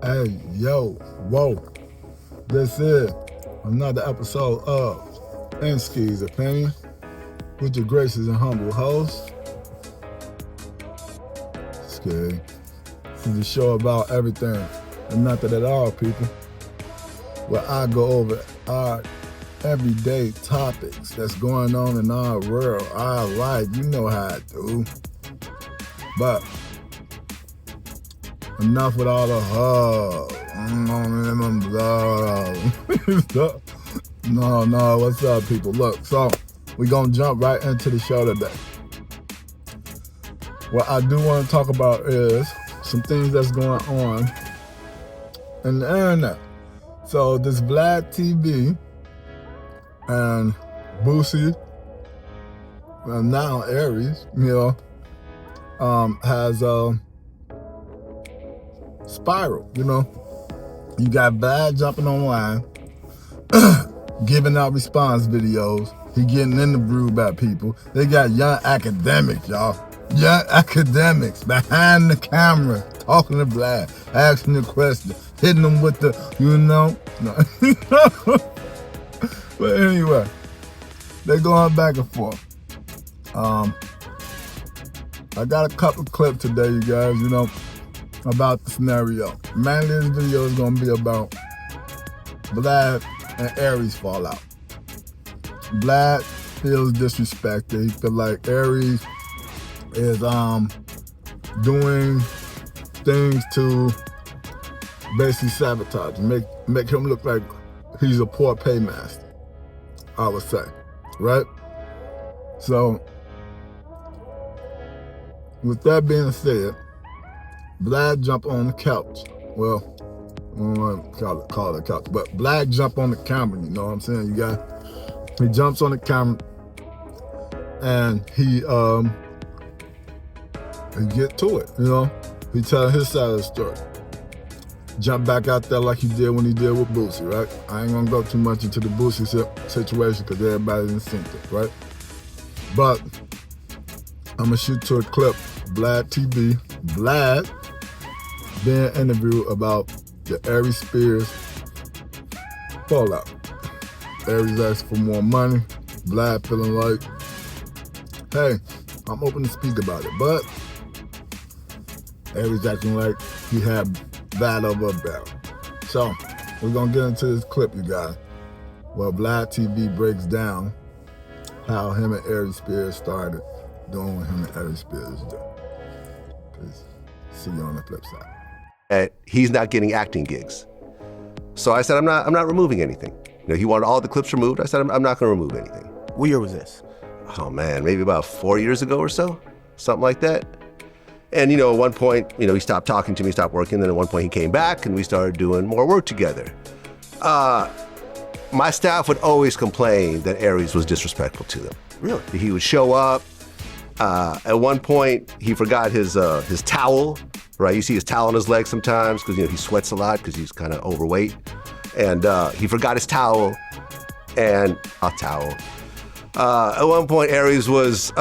Hey, yo, whoa. This is another episode of Ski's Opinion with your gracious and humble host, Ski. This is a show about everything and nothing at all, people. Where I go over our everyday topics that's going on in our world, our life. You know how I do. But enough with all the No, what's up, people? Look, so we're gonna jump right into the show today. What I do want to talk about is some things that's going on in the internet. So this VladTv and Boosie, and now Aires, has spiral. You got Vlad jumping online, giving out response videos. He getting interviewed by people. They got young academics, y'all. Young academics behind the camera, talking to Vlad, asking the question, hitting them with the, No. But anyway, they going back and forth. I got a couple clips today, you guys, about the scenario. Mainly this video is going to be about Vlad and Aires fallout. Vlad feels disrespected. He feels like Aires is doing things to basically sabotage, make him look like he's a poor paymaster, I would say, right? So, with that being said, Vlad jump on the couch. Well, I don't want to call it a couch, but Vlad jump on the camera, you know what I'm saying? He jumps on the camera and he get to it, He tell his side of the story. Jump back out there like he did when he did with Boosie, right? I ain't gonna go too much into the Boosie situation because everybody's instinctive, right? But I'm gonna shoot to a clip, VladTv, Vlad being interviewed about the Aires Spears fallout. Aires asked for more money. Vlad feeling like, hey, I'm open to speak about it, but Aires acting like he had Vlad over a barrel. So we're gonna get into this clip, you guys, where VladTv breaks down how him and Aires Spears started doing what him and Aires Spears do. Peace. See you on the flip side. He's not getting acting gigs. So I said, I'm not removing anything. He wanted all the clips removed. I said, I'm not gonna remove anything. What year was this? Oh man, maybe about 4 years ago or so, something like that. And at one point, he stopped talking to me, stopped working. Then at one point he came back and we started doing more work together. My staff would always complain that Aires was disrespectful to them. Really? He would show up. At one point, he forgot his towel, right? You see his towel on his leg sometimes because he sweats a lot because he's kind of overweight. And he forgot his towel and a towel. At one point, Aires was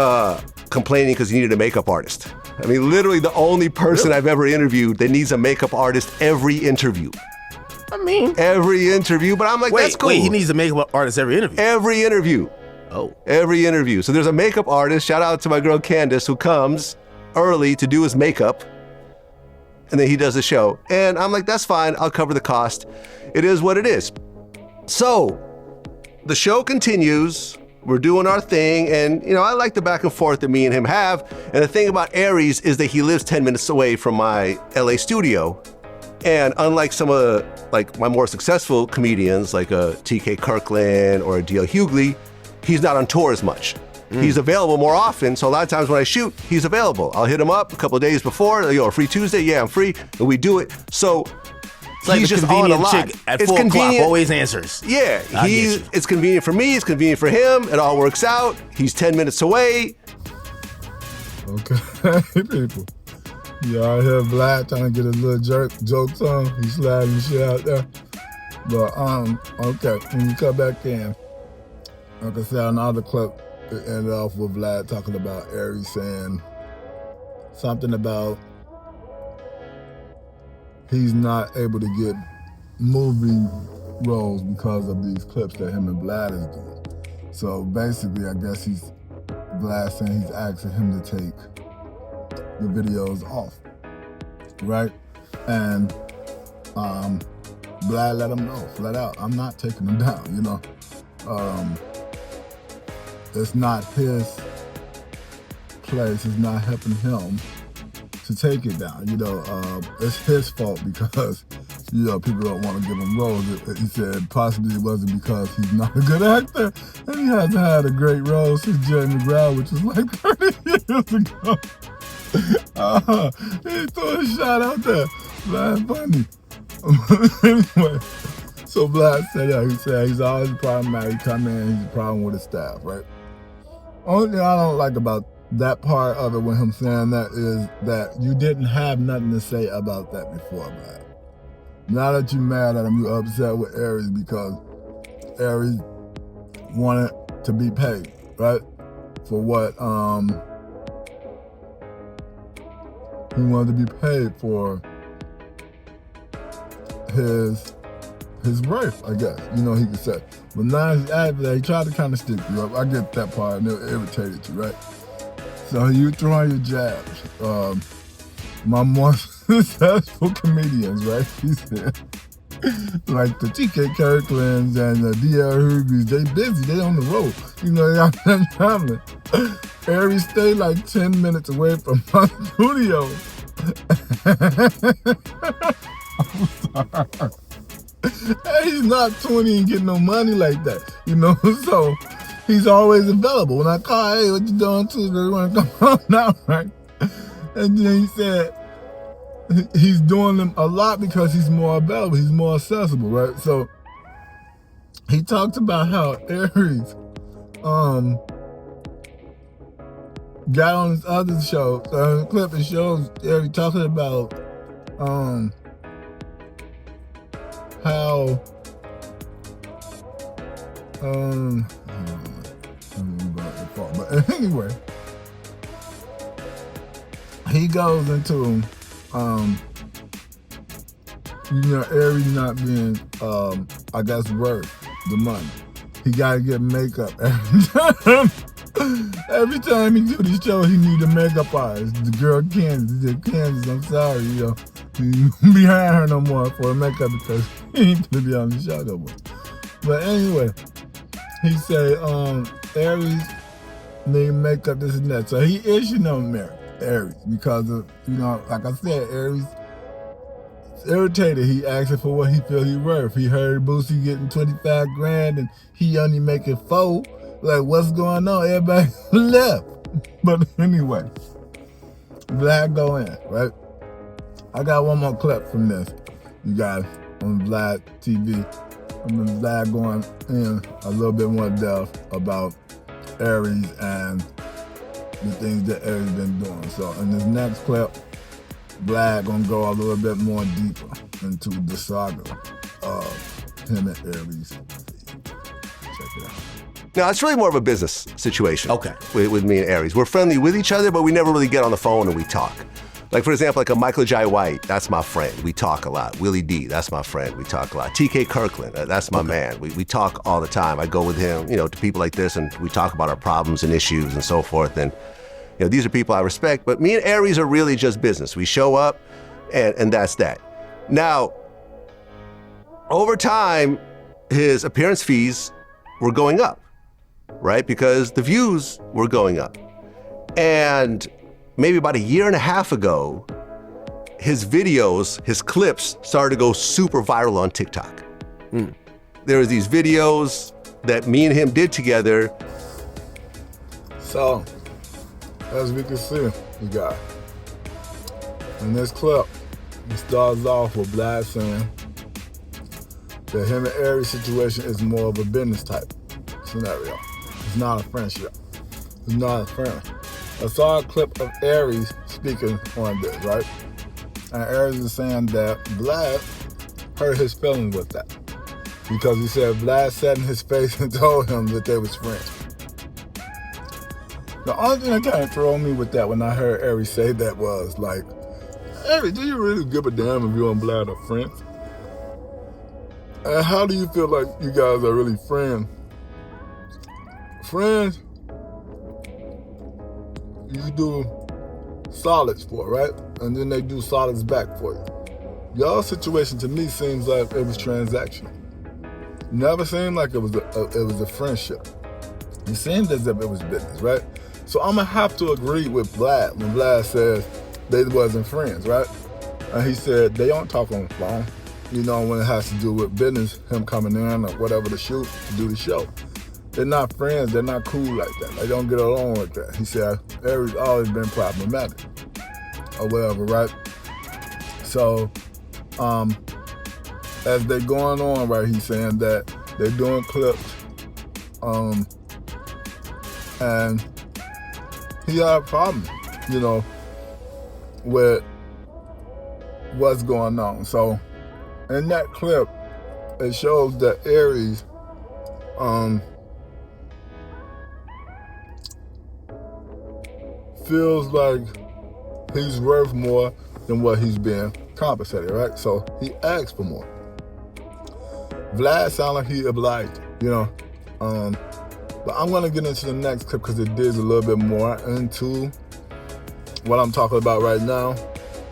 complaining because he needed a makeup artist. I mean, literally the only person I've ever interviewed that needs a makeup artist every interview. Every interview, but I'm like, that's cool. Wait, he needs a makeup artist every interview? Every interview. Oh. Every interview. So there's a makeup artist, shout out to my girl Candace, who comes early to do his makeup, and then he does the show. And I'm like, that's fine, I'll cover the cost. It is what it is. So the show continues. We're doing our thing, and I like the back and forth that me and him have. And the thing about Aires is that he lives 10 minutes away from my LA studio. And unlike some of my more successful comedians, like a TK Kirkland or a D.L. Hughley, he's not on tour as much. He's available more often, so a lot of times when I shoot, he's available. I'll hit him up a couple of days before, a free Tuesday, yeah, I'm free, and we do it. So it's like he's the just on a convenient lot. chick at 4 o'clock, always answers. Yeah, it's convenient for me, it's convenient for him, it all works out. He's 10 minutes away. Okay, people. You all hear Vlad trying to get his little jokes on. He's sliding shit out there. But, okay, when you come back in, like I said, another clip, it ended off with Vlad talking about Aires saying something about he's not able to get movie roles because of these clips that him and Vlad is doing. So basically, I guess Vlad saying he's asking him to take the videos off, right? And Vlad let him know flat out, I'm not taking them down, you know. It's not his place, it's not helping him to take it down, you know. It's his fault because, you know, people don't want to give him roles. He said possibly it wasn't because he's not a good actor and he hasn't had a great role since Jerry McGraw, which was like 30 years ago. He threw a shot out there. Vlad funny. Anyway, so Vlad said, yeah, he said he's always problematic. He come in, he's a problem with his staff, right? Only thing I don't like about that part of it when him saying that is that you didn't have nothing to say about that before, Vlad. Now that you're mad at him, you're upset with Aires because Aires wanted to be paid, right? For what he wanted to be paid for his wife, I guess, you know, he could say. But now he's after that, he tried to kind of stick you up. I get that part, and it irritated you, right? So you throwing your jabs. My more successful comedians, right? He said, like the TK Kirklands and the D.L. Hughes, they busy, they on the road. You know, they got that traveling. Aires stay like 10 minutes away from my studio. I'm sorry. He's not 20 and getting no money like that, you know, so he's always available. When I call, hey, what you doing Tuesday? You want to come on now, right? And then he said he's doing them a lot because he's more available, he's more accessible, right? So he talked about how Aires got on his other show, the clip it shows Aires talking about how but anyway, he goes into you know, Aires not being I guess worth the money. He gotta get makeup every time. Every time he do this show, he need a makeup artist. The girl Candace, I'm sorry, you know. You behind her no more for a makeup because he ain't gonna be on the show no more. But anyway, he said Aires need makeup, this and that. So he is, you know, Aires because of, you know, like I said, Aires irritated. He asking for what he feel he worth. He heard Boosie getting 25 grand and he only making 4. Like, what's going on? Everybody left. But anyway, Vlad go in, right? I got one more clip from this, you guys, on VladTv. I'm gonna Vlad going in a little bit more depth about Aires and the things that Aires been doing. So in this next clip, Vlad gonna go a little bit more deeper into the saga of him and Aires. Check it out. No, it's really more of a business situation. Okay. With me and Aires. We're friendly with each other, but we never really get on the phone and we talk. Like, for example, like a Michael Jai White, that's my friend. We talk a lot. Willie D, that's my friend. We talk a lot. TK Kirkland, that's my man. We talk all the time. I go with him, you know, to people like this, and we talk about our problems and issues and so forth. And, you know, these are people I respect. But me and Aires are really just business. We show up, and that's that. Now, over time, his appearance fees were going up, right? Because the views were going up. And maybe about 1.5 years ago, his videos, his clips started to go super viral on TikTok. There was these videos that me and him did together. So, as we can see, we got in this clip, it starts off with Vlad saying that him and Aires situation is more of a business type scenario. It's not a friendship. It's not a friend. I saw a clip of Aires speaking on this, right? And Aires is saying that Vlad hurt his feelings with that. Because he said Vlad sat in his face and told him that they was friends. The only thing that kind of threw me with that when I heard Aires say that was like, Aries, do you really give a damn if you and Vlad are friends? And how do you feel like you guys are really friends? Friends, you do solids for, right? And then they do solids back for you. Y'all's situation to me seems like it was transactional. Never seemed like it was a friendship. It seemed as if it was business, right? So I'm gonna have to agree with Vlad when Vlad says they wasn't friends, right? And he said they don't talk on the phone. You know, when it has to do with business, him coming in or whatever to shoot, to do the show. They're not friends, they're not cool like that. They don't get along like that. He said Aries always been problematic or whatever, right? So, as they going on, right, he's saying that they're doing clips, and he had a problem, you know, with what's going on. So, in that clip, it shows that Aries, feels like he's worth more than what he's being compensated, right? So he asked for more. Vlad sounded like he obliged, you know. But I'm gonna get into the next clip because it digs a little bit more into what I'm talking about right now.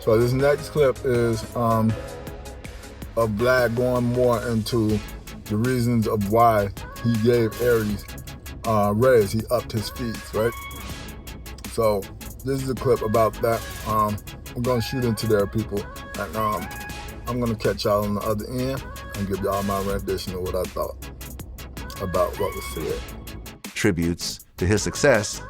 So this next clip is of Vlad going more into the reasons of why he gave Aries raise. He upped his fees, right? So this is a clip about that. We're gonna shoot into there, people, and I'm gonna catch y'all on the other end and give y'all my rendition of what I thought about what was said. Tributes to his success,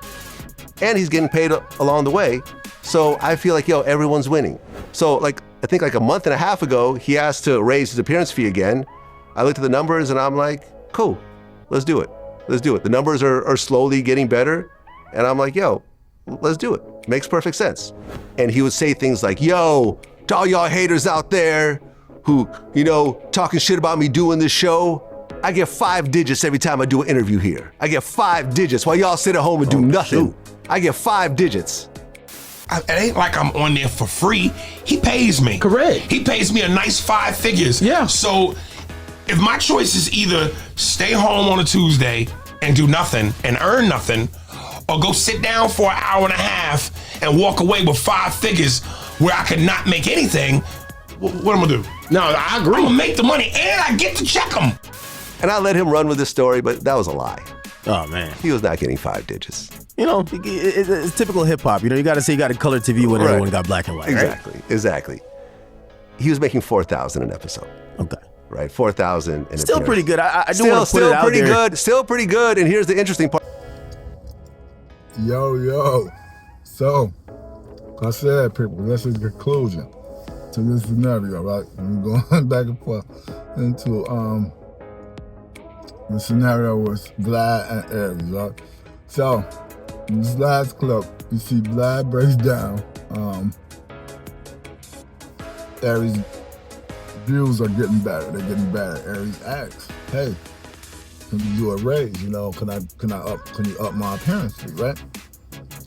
and he's getting paid along the way. So I feel like, yo, everyone's winning. So like, I think like a month and a half ago, he asked to raise his appearance fee again. I looked at the numbers and I'm like, cool, let's do it. Let's do it. The numbers are slowly getting better. And I'm like, yo, let's do it. Makes perfect sense. And he would say things like, yo, to all y'all haters out there who, you know, talking shit about me doing this show, I get 5 digits every time I do an interview here. I get 5 digits while y'all sit at home and do nothing. I get 5 digits. It ain't like I'm on there for free. He pays me. Correct. He pays me a nice 5 figures. Yeah. So if my choice is either stay home on a Tuesday and do nothing and earn nothing, or go sit down for an hour and a half and walk away with 5 figures where I could not make anything, what am I gonna do? No, I agree. I'm gonna make the money and I get to check them. And I let him run with this story, but that was a lie. Oh, man. He was not getting 5 digits. You know, it's typical hip hop. You know, you got to say you got a color TV when everyone got black and white, Exactly, right? exactly. He was making $4,000 an episode. Okay. Right, $4,000 an Still pretty good. I do want to put still it out pretty there. good. Still pretty good. And here's the interesting part. Yo. So, I said, people, this is the conclusion to this scenario, right? And we're going back and forth into the scenario with Vlad and Aries, right? So, in this last clip, you see Vlad breaks down. Aries' views are getting better. They're getting better. Aries asks, "Hey, can you do a raise? You know, can you up my appearance fee, right?"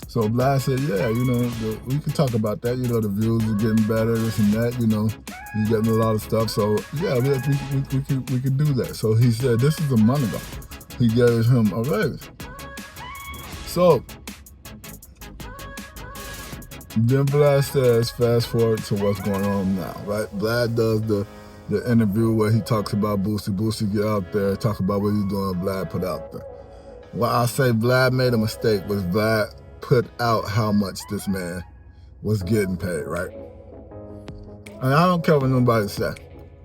So Vlad said, "Yeah, you know, we can talk about that. You know, the views are getting better, this and that. You know, you're getting a lot of stuff. So yeah, we could do that." So he said, "This is a month ago." He gave him a raise. So then Vlad says, fast forward to what's going on now, right? Vlad does the interview where he talks about Boosie. Boosie get out there, talk about what he's doing, Vlad put out there. Well, I say Vlad made a mistake was Vlad put out how much this man was getting paid, right? And I don't care what nobody say.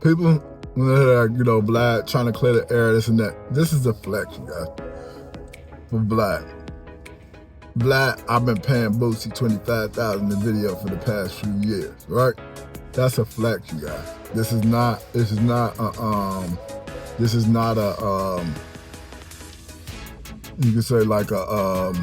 People, when they hear, you know, Vlad trying to clear the air, this and that, this is a flex, you guys, for Vlad. Vlad, I've been paying Boosie $25,000 in the video for the past few years, right? That's a flex, you guys. This is not a you could say like an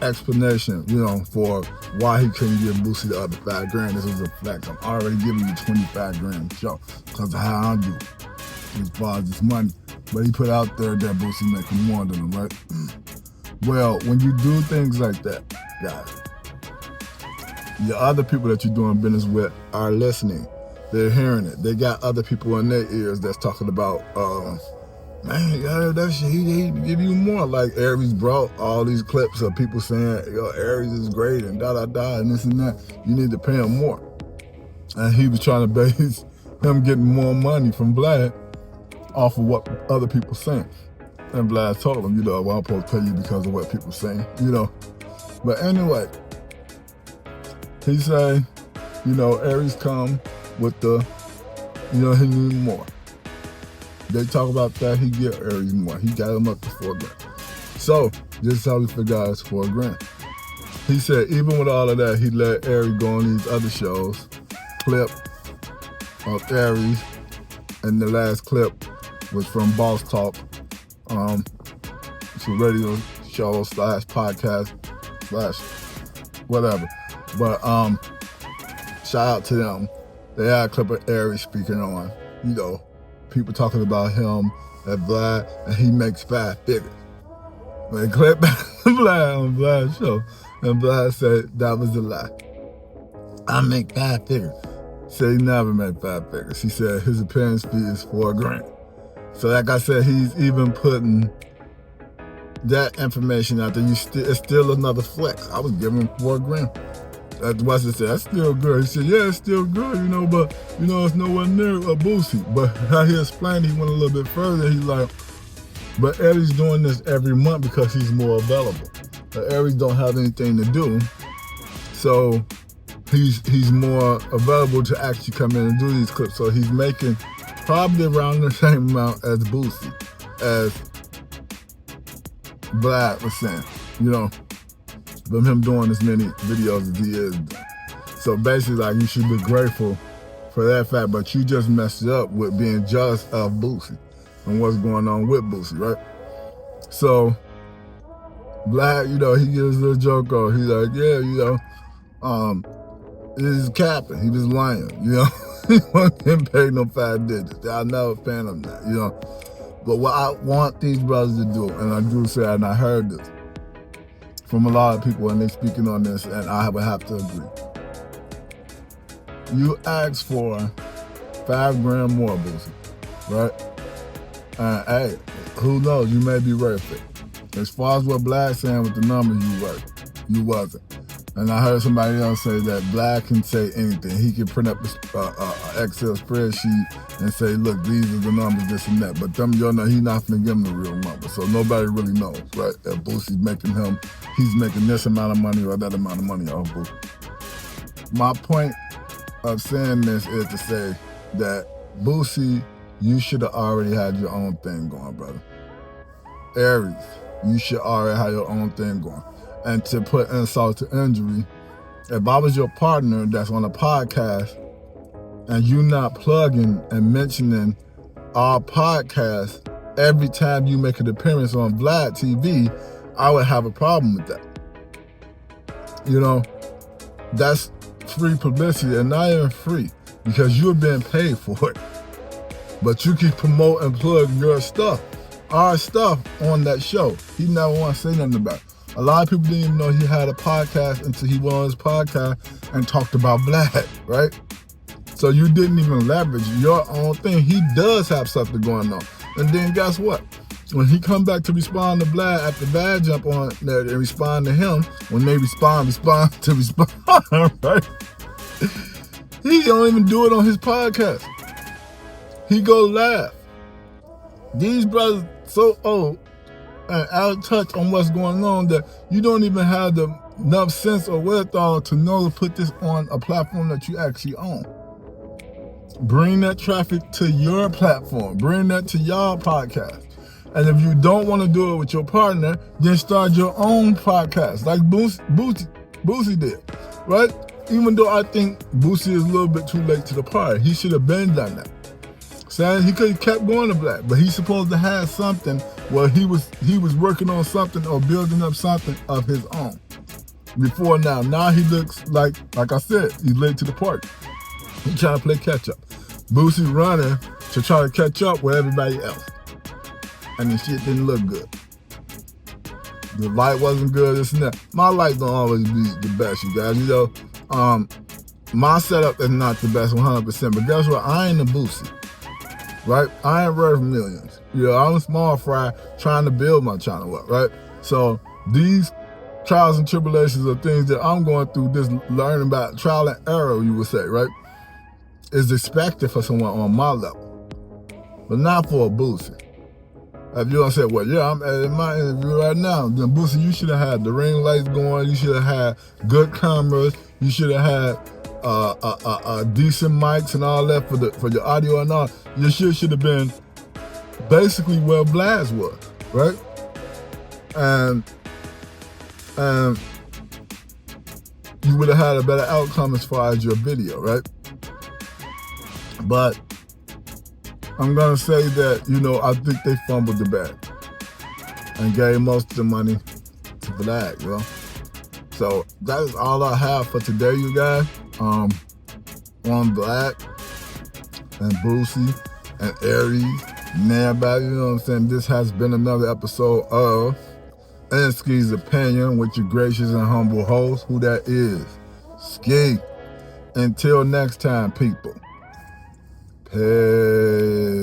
explanation, you know, for why he couldn't give Boosie the other $5,000. This is a flex. I'm already giving you $25,000 a show because of how I do as far as this money. But he put out there that Boosie making more than him, right? Well, when you do things like that, guys. The other people that you're doing business with are listening. They're hearing it. They got other people in their ears that's talking about, man, yeah, that shit, he give you more. Like Aires brought all these clips of people saying, yo, Aires is great and da-da-da and this and that. You need to pay him more. And he was trying to base him getting more money from Vlad off of what other people saying. And Vlad told him, well, I'm supposed to pay you because of what people saying, But anyway, he said, Aires come with the, he need more. They talk about that, he get Aires more. He got him up to $4,000. So, this is how we figure out it's $4,000. He said, even with all of that, he let Aires go on these other shows. Clip of Aires, and the last clip was from Boss Talk. It's a radio show / podcast / whatever. But shout out to them. They had a clip of Aires speaking on, people talking about him at Vlad, and he makes 5 figures. They clip Vlad on Vlad's show, and Vlad said that was a lie. I make 5 figures. Said he never made 5 figures. He said his appearance fee is $4,000. So like I said, he's even putting that information out there. It's still another flex. I was giving him $4,000. That's what he said. That's still good. He said, yeah, it's still good, but it's nowhere near a Boosie. But how he explained, he went a little bit further. He's like, but Aires doing this every month because he's more available. But Aires don't have anything to do, so he's more available to actually come in and do these clips. So he's making probably around the same amount as Boosie, as Vlad was saying, from him doing as many videos as he is. So basically, like, you should be grateful for that fact, but you just messed it up with being jealous of Boosie and what's going on with Boosie, right? So Vlad, he gives a joke on. He's like, yeah, this is capping. He was lying, He wasn't getting paid no 5 digits. I never fan him that, But what I want these brothers to do, and I do say, and I heard this from a lot of people, and they speaking on this, and I would have to agree. You ask for $5,000 more, Boosie, right? And hey, who knows? You may be worth it. As far as what Vlad's saying with the numbers, you wasn't. And I heard somebody else say that Vlad can say anything. He can print up an Excel spreadsheet and say, look, these are the numbers, this and that. But them, he's not going to give him the real number. So nobody really knows, right? If Boosie's he's making this amount of money or that amount of money off Boosie. My point of saying this is to say that Boosie, you should have already had your own thing going, brother. Aires, you should already have your own thing going. And to put insult to injury, if I was your partner that's on a podcast and you not plugging and mentioning our podcast every time you make an appearance on VladTv, I would have a problem with that. That's free publicity, and not even free, because you're being paid for it. But you can promote and plug your stuff, our stuff on that show. He never want to say nothing about it. A lot of people didn't even know he had a podcast until he went on his podcast and talked about Vlad, right? So you didn't even leverage your own thing. He does have something going on. And then guess what? When he come back to respond to Vlad after Vlad jump on there and respond to him, when they respond, right? He don't even do it on his podcast. He go laugh. These brothers so old and out of touch on what's going on that you don't even have the enough sense or wherewithal to know to put this on a platform that you actually own. Bring that traffic to your platform. Bring that to y'all podcast. And if you don't want to do it with your partner, then start your own podcast like Boosie did, right? Even though I think Boosie is a little bit too late to the party. He should have been done that. Saying he could have kept going to Vlad, but he's supposed to have something where he was working on something or building up something of his own. Before now. Now he looks like I said, he's late to the party. He's trying to play catch up. Boosie's running to try to catch up with everybody else. And the shit didn't look good. the light wasn't good, this and that. My light don't always be the best, you guys. You know, my setup is not the best 100%, but guess what? I ain't a Boosie, right? I ain't worth millions. You know, I'm a small fry trying to build my channel up, right? So these trials and tribulations are things that I'm going through, just learning about trial and error, you would say, right? Is expected for someone on my level, but not for a Boosie. If you're gonna say, well, yeah, I'm in my interview right now, then Boosie, you should have had the ring lights going, you should have had good cameras, you should have had decent mics and all that for your audio and all. Your shit should have been basically where Vlad's was, right? And you would have had a better outcome as far as your video, right? But I'm gonna say that, you know, I think they fumbled the bag and gave most of the money to Vlad, you know? So that is all I have for today, you guys. On Vlad and Boosie and Aires and everybody, you know what I'm saying? This has been another episode of Ski's Opinion with your gracious and humble host, who that is, Ski. Until next time, people. Peace.